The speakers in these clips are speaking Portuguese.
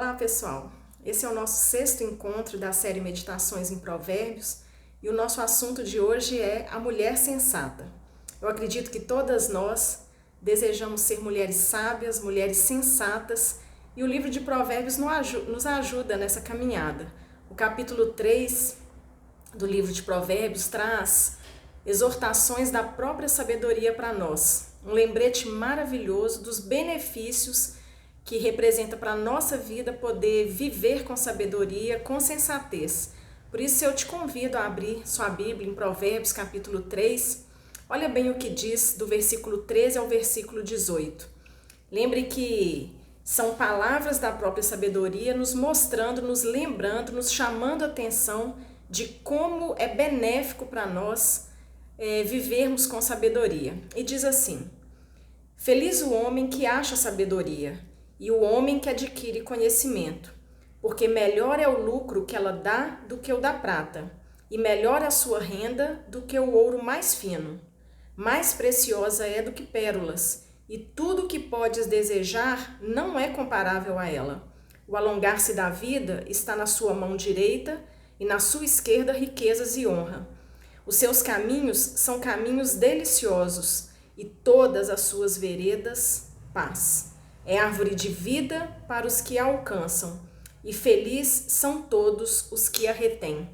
Olá, pessoal! Esse é o nosso sexto encontro da série Meditações em Provérbios e o nosso assunto de hoje é a mulher sensata. Eu acredito que todas nós desejamos ser mulheres sábias, mulheres sensatas, e o livro de Provérbios nos ajuda nessa caminhada. O capítulo 3 do livro de Provérbios traz exortações da própria sabedoria para nós, um lembrete maravilhoso dos benefícios que representa para a nossa vida poder viver com sabedoria, com sensatez. Por isso eu te convido a abrir sua Bíblia em Provérbios capítulo 3. Olha bem o que diz do versículo 13 ao versículo 18. Lembre que são palavras da própria sabedoria nos mostrando, nos lembrando, nos chamando a atenção de como é benéfico para nós vivermos com sabedoria. E diz assim: feliz o homem que acha sabedoria e o homem que adquire conhecimento, porque melhor é o lucro que ela dá do que o da prata, e melhor a sua renda do que o ouro mais fino. Mais preciosa é do que pérolas, e tudo o que podes desejar não é comparável a ela. O alongar-se da vida está na sua mão direita, e na sua esquerda riquezas e honra. Os seus caminhos são caminhos deliciosos, e todas as suas veredas, paz. É árvore de vida para os que a alcançam, e feliz são todos os que a retêm.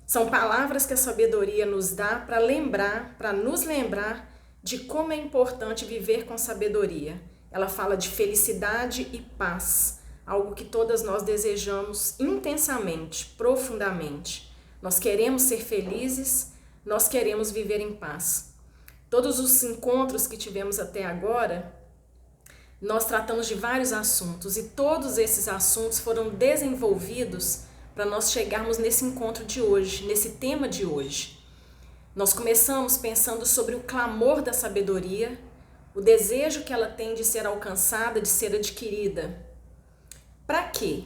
São palavras que a sabedoria nos dá para nos lembrar de como é importante viver com sabedoria. Ela fala de felicidade e paz, algo que todas nós desejamos intensamente, profundamente. Nós queremos ser felizes, nós queremos viver em paz. Todos os encontros que tivemos até agora, nós tratamos de vários assuntos e todos esses assuntos foram desenvolvidos para nós chegarmos nesse encontro de hoje, nesse tema de hoje. Nós começamos pensando sobre o clamor da sabedoria, o desejo que ela tem de ser alcançada, de ser adquirida. Para quê?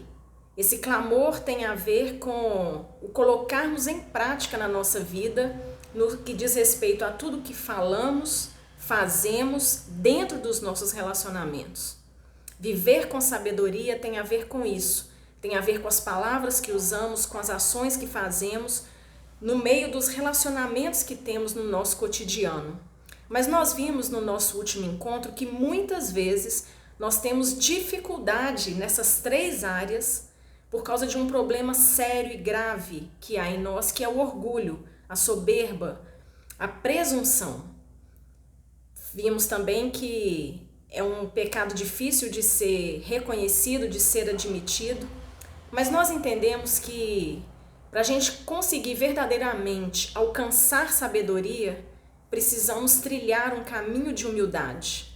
Esse clamor tem a ver com o colocarmos em prática na nossa vida, no que diz respeito a tudo que falamos, fazemos dentro dos nossos relacionamentos. Viver com sabedoria tem a ver com isso, tem a ver com as palavras que usamos, com as ações que fazemos, no meio dos relacionamentos que temos no nosso cotidiano. Mas nós vimos no nosso último encontro que muitas vezes nós temos dificuldade nessas três áreas por causa de um problema sério e grave que há em nós, que é o orgulho, a soberba, a presunção. Vimos também que é um pecado difícil de ser reconhecido, de ser admitido, mas nós entendemos que para a gente conseguir verdadeiramente alcançar sabedoria, precisamos trilhar um caminho de humildade.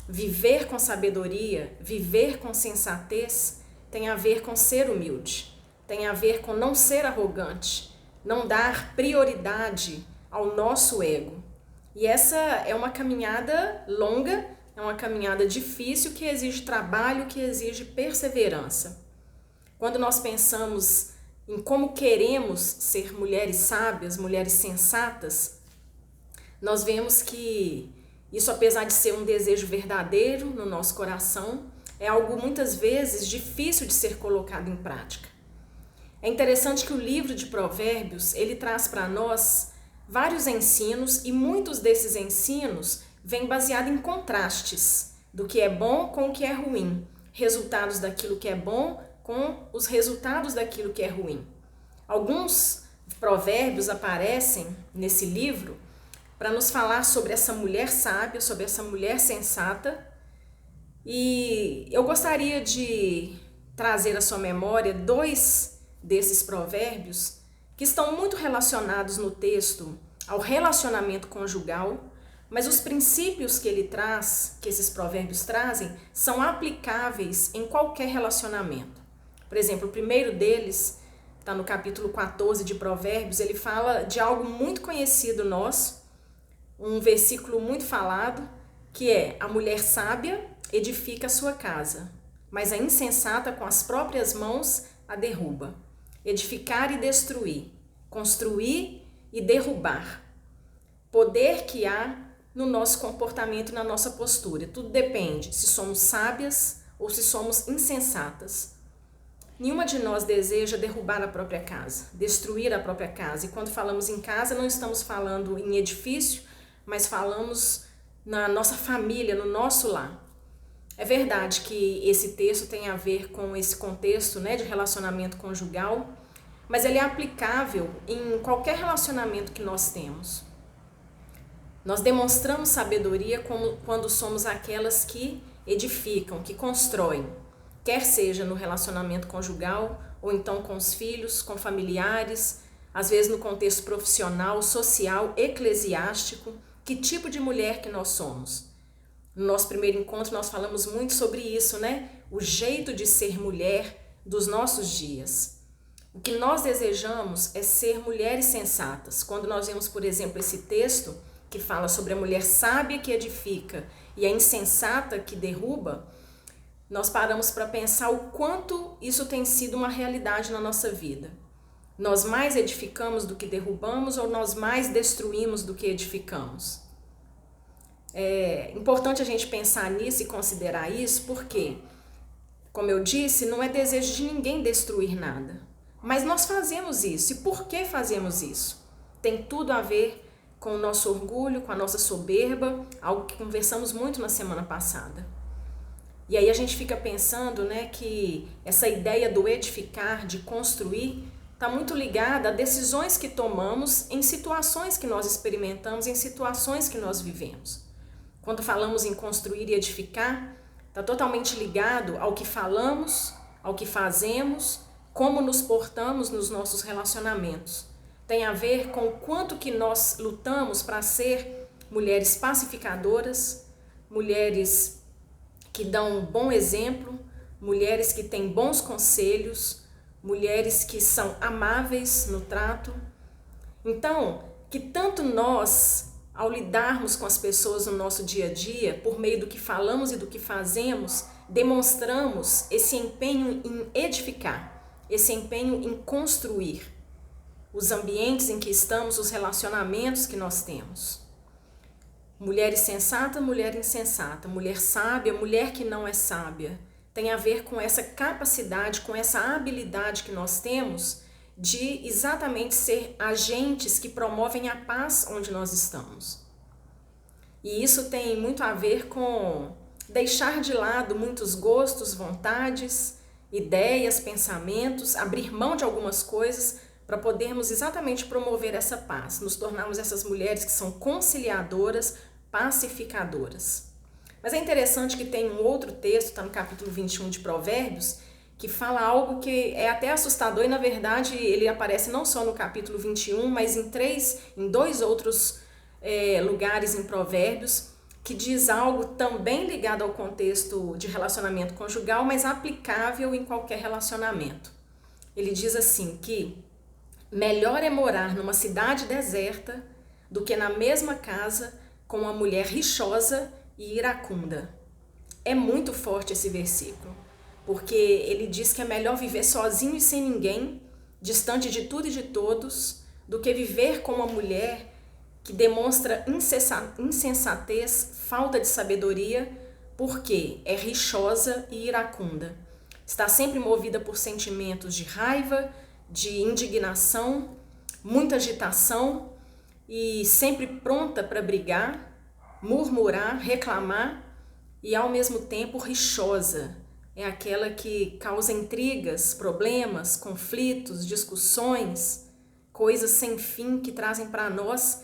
Viver com sabedoria, viver com sensatez, tem a ver com ser humilde, tem a ver com não ser arrogante, não dar prioridade ao nosso ego. E essa é uma caminhada longa, é uma caminhada difícil que exige trabalho, que exige perseverança. Quando nós pensamos em como queremos ser mulheres sábias, mulheres sensatas, nós vemos que isso, apesar de ser um desejo verdadeiro no nosso coração, é algo muitas vezes difícil de ser colocado em prática. É interessante que o livro de Provérbios, ele traz para nós vários ensinos e muitos desses ensinos vêm baseados em contrastes do que é bom com o que é ruim, resultados daquilo que é bom com os resultados daquilo que é ruim. Alguns provérbios aparecem nesse livro para nos falar sobre essa mulher sábia, sobre essa mulher sensata, e eu gostaria de trazer à sua memória dois desses provérbios que estão muito relacionados no texto ao relacionamento conjugal, mas os princípios que ele traz, que esses provérbios trazem, são aplicáveis em qualquer relacionamento. Por exemplo, o primeiro deles está no capítulo 14 de Provérbios, ele fala de algo muito conhecido nosso, um versículo muito falado, que é: a mulher sábia edifica a sua casa, mas a insensata com as próprias mãos a derruba. Edificar e destruir, construir e derrubar. Poder que há no nosso comportamento, na nossa postura. Tudo depende se somos sábias ou se somos insensatas. Nenhuma de nós deseja derrubar a própria casa, destruir a própria casa. E quando falamos em casa, não estamos falando em edifício, mas falamos na nossa família, no nosso lar. É verdade que esse texto tem a ver com esse contexto, né, de relacionamento conjugal, mas ele é aplicável em qualquer relacionamento que nós temos. Nós demonstramos sabedoria quando somos aquelas que edificam, que constroem, quer seja no relacionamento conjugal, ou então com os filhos, com familiares, às vezes no contexto profissional, social, eclesiástico. Que tipo de mulher que nós somos? No nosso primeiro encontro nós falamos muito sobre isso, né? O jeito de ser mulher dos nossos dias. O que nós desejamos é ser mulheres sensatas. Quando nós vemos, por exemplo, esse texto que fala sobre a mulher sábia que edifica e a insensata que derruba, nós paramos para pensar o quanto isso tem sido uma realidade na nossa vida. Nós mais edificamos do que derrubamos ou nós mais destruímos do que edificamos? É importante a gente pensar nisso e considerar isso porque, como eu disse, não é desejo de ninguém destruir nada. Mas nós fazemos isso. E por que fazemos isso? Tem tudo a ver com o nosso orgulho, com a nossa soberba, algo que conversamos muito na semana passada. E aí a gente fica pensando, né, que essa ideia do edificar, de construir, está muito ligada a decisões que tomamos em situações que nós experimentamos, em situações que nós vivemos. Quando falamos em construir e edificar, está totalmente ligado ao que falamos, ao que fazemos, como nos portamos nos nossos relacionamentos. Tem a ver com o quanto que nós lutamos para ser mulheres pacificadoras, mulheres que dão um bom exemplo, mulheres que têm bons conselhos, mulheres que são amáveis no trato. Então, que tanto nós, ao lidarmos com as pessoas no nosso dia a dia, por meio do que falamos e do que fazemos, demonstramos esse empenho em edificar, esse empenho em construir os ambientes em que estamos, os relacionamentos que nós temos. Mulher sensata, mulher insensata, mulher sábia, mulher que não é sábia. Tem a ver com essa capacidade, com essa habilidade que nós temos de exatamente ser agentes que promovem a paz onde nós estamos. E isso tem muito a ver com deixar de lado muitos gostos, vontades, ideias, pensamentos, abrir mão de algumas coisas para podermos exatamente promover essa paz, nos tornarmos essas mulheres que são conciliadoras, pacificadoras. Mas é interessante que tem um outro texto, está no capítulo 21 de Provérbios, que fala algo que é até assustador e, na verdade, ele aparece não só no capítulo 21, mas em dois outros lugares em Provérbios, que diz algo também ligado ao contexto de relacionamento conjugal, mas aplicável em qualquer relacionamento. Ele diz assim que melhor é morar numa cidade deserta do que na mesma casa com uma mulher rixosa e iracunda. É muito forte esse versículo, porque ele diz que é melhor viver sozinho e sem ninguém, distante de tudo e de todos, do que viver com uma mulher que demonstra insensatez, falta de sabedoria, porque é rixosa e iracunda. Está sempre movida por sentimentos de raiva, de indignação, muita agitação e sempre pronta para brigar, murmurar, reclamar e ao mesmo tempo rixosa. É aquela que causa intrigas, problemas, conflitos, discussões, coisas sem fim que trazem para nós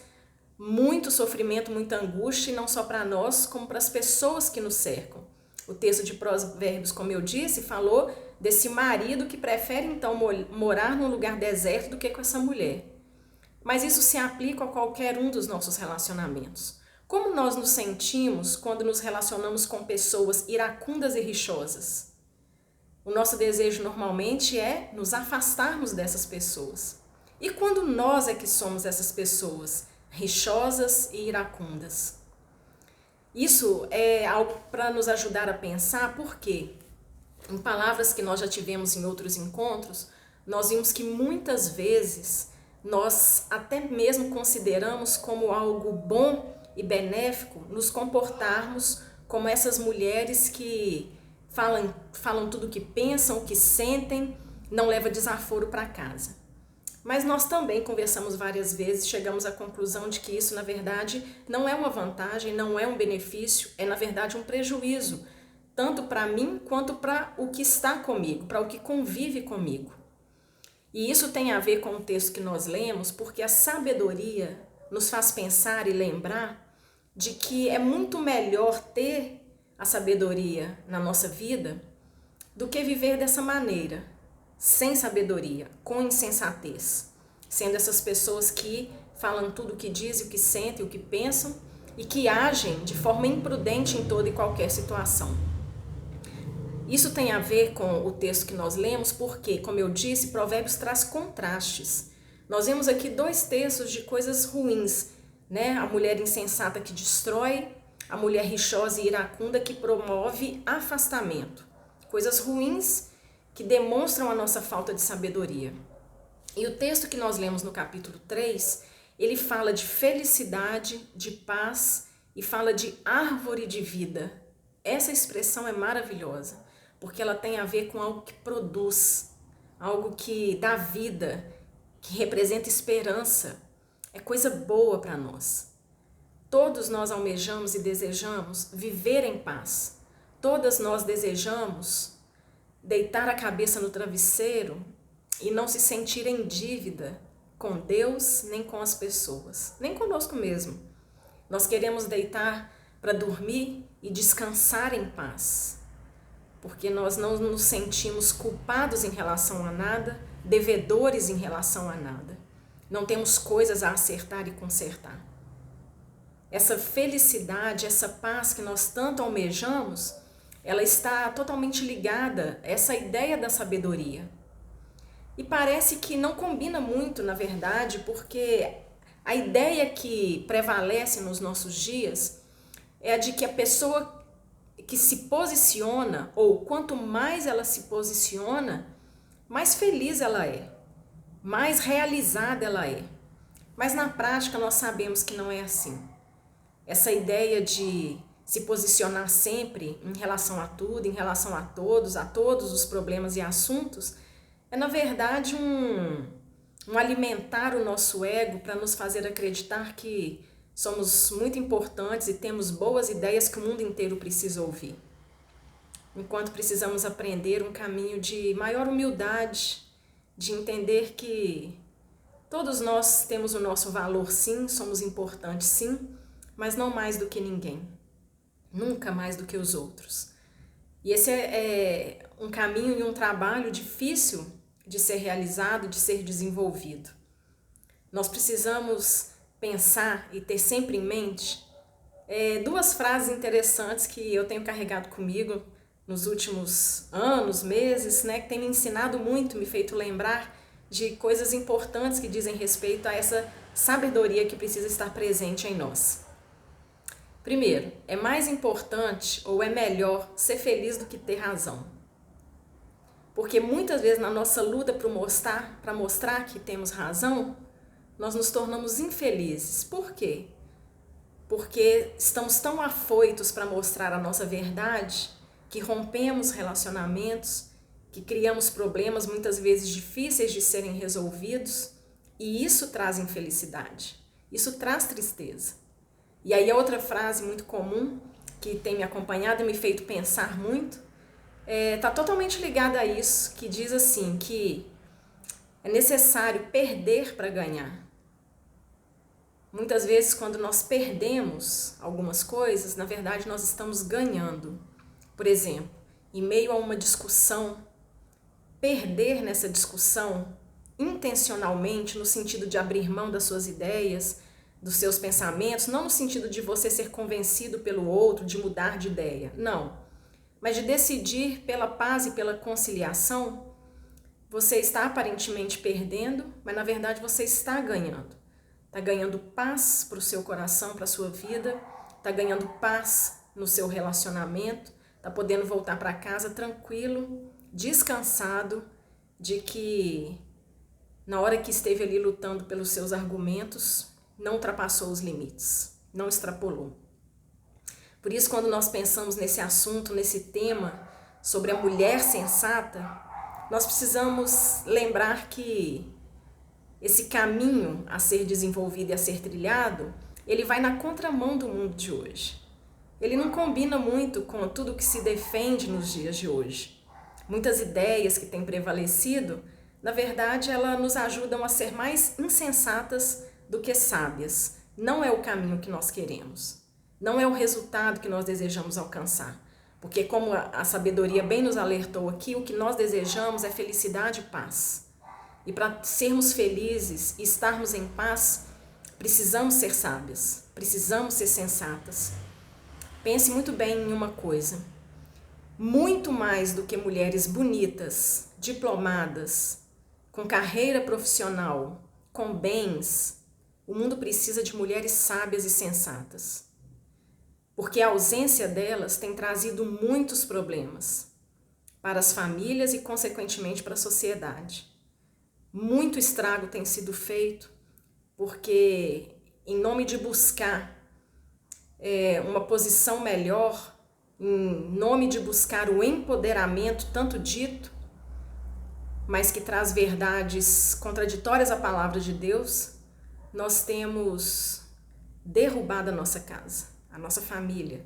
muito sofrimento, muita angústia, e não só para nós, como para as pessoas que nos cercam. O texto de Provérbios, como eu disse, falou desse marido que prefere então morar num lugar deserto do que com essa mulher. Mas isso se aplica a qualquer um dos nossos relacionamentos. Como nós nos sentimos quando nos relacionamos com pessoas iracundas e rixosas? O nosso desejo normalmente é nos afastarmos dessas pessoas. E quando nós é que somos essas pessoas rixosas e iracundas? Isso é algo para nos ajudar a pensar, porque em palavras que nós já tivemos em outros encontros, nós vimos que muitas vezes nós até mesmo consideramos como algo bom e benéfico nos comportarmos como essas mulheres que falam tudo o que pensam, o que sentem não leva desaforo para casa. Mas nós também conversamos várias vezes, chegamos à conclusão de que isso, na verdade, não é uma vantagem, não é um benefício, é, na verdade, um prejuízo, tanto para mim quanto para o que está comigo, para o que convive comigo. E isso tem a ver com o texto que nós lemos, porque a sabedoria nos faz pensar e lembrar de que é muito melhor ter a sabedoria na nossa vida do que viver dessa maneira, sem sabedoria, com insensatez, sendo essas pessoas que falam tudo o que dizem, o que sentem, o que pensam e que agem de forma imprudente em toda e qualquer situação. Isso tem a ver com o texto que nós lemos porque, como eu disse, Provérbios traz contrastes. Nós vemos aqui dois textos de coisas ruins, né? A mulher insensata que destrói, a mulher rixosa e iracunda que promove afastamento. Coisas ruins que demonstram a nossa falta de sabedoria. E o texto que nós lemos no capítulo 3, ele fala de felicidade, de paz e fala de árvore de vida. Essa expressão é maravilhosa, porque ela tem a ver com algo que produz, algo que dá vida, que representa esperança. É coisa boa para nós. Todos nós almejamos e desejamos viver em paz. Todas nós desejamos deitar a cabeça no travesseiro e não se sentir em dívida com Deus, nem com as pessoas, nem conosco mesmo. Nós queremos deitar para dormir e descansar em paz, porque nós não nos sentimos culpados em relação a nada, devedores em relação a nada. Não temos coisas a acertar e consertar. Essa felicidade, essa paz que nós tanto almejamos, ela está totalmente ligada a essa ideia da sabedoria. E parece que não combina muito, na verdade, porque a ideia que prevalece nos nossos dias é a de que a pessoa que se posiciona, ou quanto mais ela se posiciona, mais feliz ela é, mais realizada ela é. Mas na prática nós sabemos que não é assim. Essa ideia de se posicionar sempre em relação a tudo, em relação a todos os problemas e assuntos, é na verdade um alimentar o nosso ego para nos fazer acreditar que somos muito importantes e temos boas ideias que o mundo inteiro precisa ouvir. Enquanto precisamos aprender um caminho de maior humildade, de entender que todos nós temos o nosso valor sim, somos importantes sim, mas não mais do que ninguém. Nunca mais do que os outros. E esse é um caminho e um trabalho difícil de ser realizado, de ser desenvolvido. Nós precisamos pensar e ter sempre em mente duas frases interessantes que eu tenho carregado comigo nos últimos anos, meses, né, que tem me ensinado muito, me feito lembrar de coisas importantes que dizem respeito a essa sabedoria que precisa estar presente em nós. Primeiro, é mais importante ou é melhor ser feliz do que ter razão. Porque muitas vezes na nossa luta para mostrar que temos razão, nós nos tornamos infelizes. Por quê? Porque estamos tão afoitos para mostrar a nossa verdade que rompemos relacionamentos, que criamos problemas muitas vezes difíceis de serem resolvidos, e isso traz infelicidade, isso traz tristeza. E aí a outra frase muito comum, que tem me acompanhado e me feito pensar muito, está totalmente ligada a isso, que diz assim, que é necessário perder para ganhar. Muitas vezes quando nós perdemos algumas coisas, na verdade nós estamos ganhando. Por exemplo, em meio a uma discussão, perder nessa discussão intencionalmente, no sentido de abrir mão das suas ideias, dos seus pensamentos, não no sentido de você ser convencido pelo outro, de mudar de ideia, não. Mas de decidir pela paz e pela conciliação, você está aparentemente perdendo, mas na verdade você está ganhando. Está ganhando paz para o seu coração, para a sua vida, está ganhando paz no seu relacionamento, está podendo voltar para casa tranquilo, descansado, de que na hora que esteve ali lutando pelos seus argumentos, não ultrapassou os limites, não extrapolou. Por isso, quando nós pensamos nesse assunto, nesse tema sobre a mulher sensata, Nós precisamos lembrar que esse caminho a ser desenvolvido e a ser trilhado, ele vai na contramão do mundo de hoje. Ele não combina muito com tudo que se defende nos dias de hoje. Muitas ideias que têm prevalecido, na verdade, elas nos ajudam a ser mais insensatas do que sábias. Não é o caminho que nós queremos. Não é o resultado que nós desejamos alcançar. Porque, como a sabedoria bem nos alertou aqui, o que nós desejamos é felicidade e paz. E para sermos felizes e estarmos em paz, precisamos ser sábias, precisamos ser sensatas. Pense muito bem em uma coisa. Muito mais do que mulheres bonitas, diplomadas, com carreira profissional, com bens, o mundo precisa de mulheres sábias e sensatas. Porque a ausência delas tem trazido muitos problemas para as famílias e, consequentemente, para a sociedade. Muito estrago tem sido feito porque, em nome de buscar uma posição melhor, em nome de buscar o empoderamento tanto dito, mas que traz verdades contraditórias à palavra de Deus, nós temos derrubado a nossa casa, a nossa família,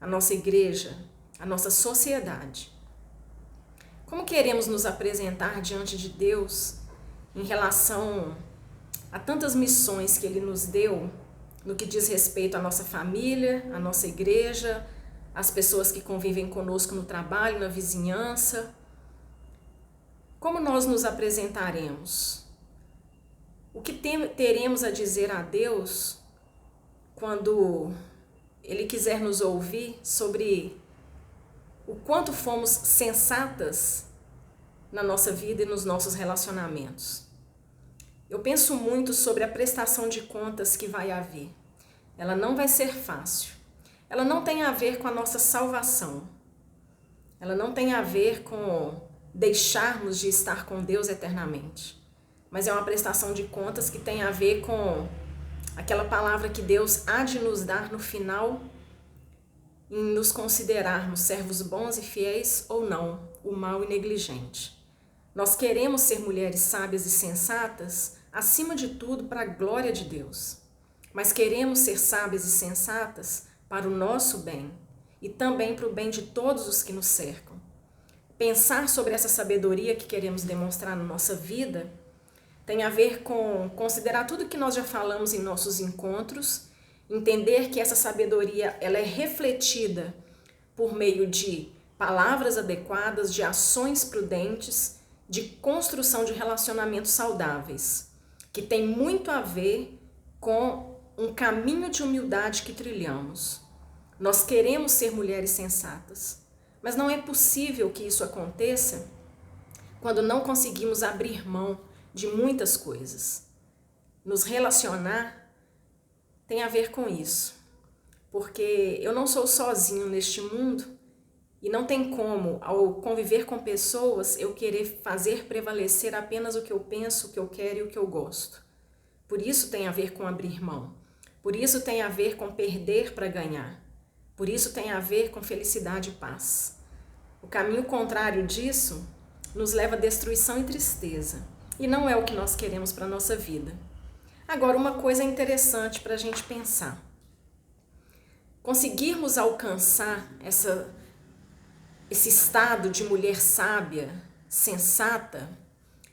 a nossa igreja, a nossa sociedade. Como queremos nos apresentar diante de Deus em relação a tantas missões que Ele nos deu no que diz respeito à nossa família, à nossa igreja, às pessoas que convivem conosco no trabalho, na vizinhança? Como nós nos apresentaremos? O que teremos a dizer a Deus quando Ele quiser nos ouvir sobre o quanto fomos sensatas na nossa vida e nos nossos relacionamentos? Eu penso muito sobre a prestação de contas que vai haver. Ela não vai ser fácil. Ela não tem a ver com a nossa salvação. Ela não tem a ver com deixarmos de estar com Deus eternamente. Mas é uma prestação de contas que tem a ver com aquela palavra que Deus há de nos dar no final, em nos considerarmos servos bons e fiéis ou não, o mau e negligente. Nós queremos ser mulheres sábias e sensatas, acima de tudo, para a glória de Deus. Mas queremos ser sábias e sensatas para o nosso bem e também para o bem de todos os que nos cercam. Pensar sobre essa sabedoria que queremos demonstrar na nossa vida tem a ver com considerar tudo que nós já falamos em nossos encontros, entender que essa sabedoria ela é refletida por meio de palavras adequadas, de ações prudentes, de construção de relacionamentos saudáveis, que tem muito a ver com um caminho de humildade que trilhamos. Nós queremos ser mulheres sensatas, mas não é possível que isso aconteça quando não conseguimos abrir mão de muitas coisas. Nos relacionar tem a ver com isso, porque eu não sou sozinho neste mundo e não tem como, ao conviver com pessoas, eu querer fazer prevalecer apenas o que eu penso, o que eu quero e o que eu gosto. Por isso tem a ver com abrir mão. Por isso tem a ver com perder para ganhar. Por isso tem a ver com felicidade e paz. O caminho contrário disso nos leva à destruição e tristeza. E não é o que nós queremos para a nossa vida. Agora, uma coisa interessante para a gente pensar. Conseguirmos alcançar esse estado de mulher sábia, sensata,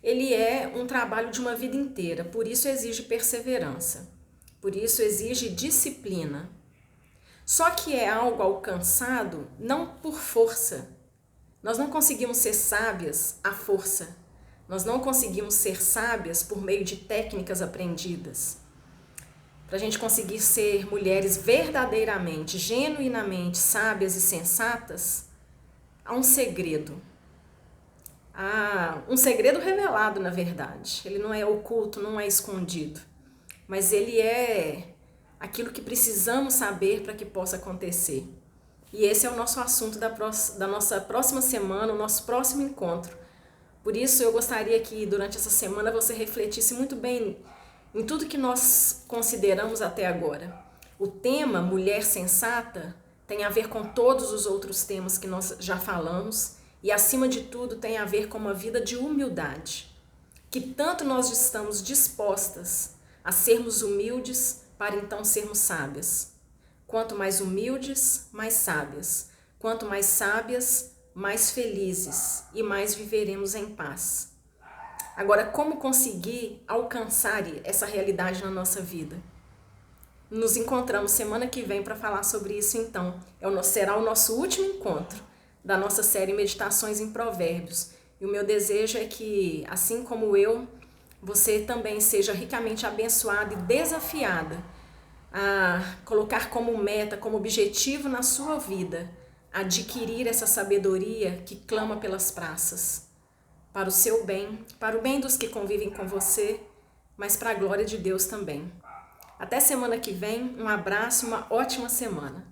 ele é um trabalho de uma vida inteira, por isso exige perseverança, por isso exige disciplina. Só que é algo alcançado não por força. Nós não conseguimos ser sábias à força. Nós não conseguimos ser sábias por meio de técnicas aprendidas. Para a gente conseguir ser mulheres verdadeiramente, genuinamente sábias e sensatas, há um segredo. Há um segredo revelado, na verdade. Ele não é oculto, não é escondido. Mas ele é aquilo que precisamos saber para que possa acontecer. E esse é o nosso assunto da nossa próxima semana, o nosso próximo encontro. Por isso eu gostaria que durante essa semana você refletisse muito bem em tudo que nós consideramos até agora. O tema Mulher Sensata tem a ver com todos os outros temas que nós já falamos e, acima de tudo, tem a ver com uma vida de humildade. Que tanto nós estamos dispostas a sermos humildes para então sermos sábias. Quanto mais humildes, mais sábias. Quanto mais sábias, mais felizes e mais viveremos em paz. Agora, como conseguir alcançar essa realidade na nossa vida? Nos encontramos semana que vem para falar sobre isso então. Será o nosso último encontro da nossa série Meditações em Provérbios. E o meu desejo é que, assim como eu, você também seja ricamente abençoada e desafiada a colocar como meta, como objetivo na sua vida, adquirir essa sabedoria que clama pelas praças, para o seu bem, para o bem dos que convivem com você, mas para a glória de Deus também. Até semana que vem, um abraço, uma ótima semana.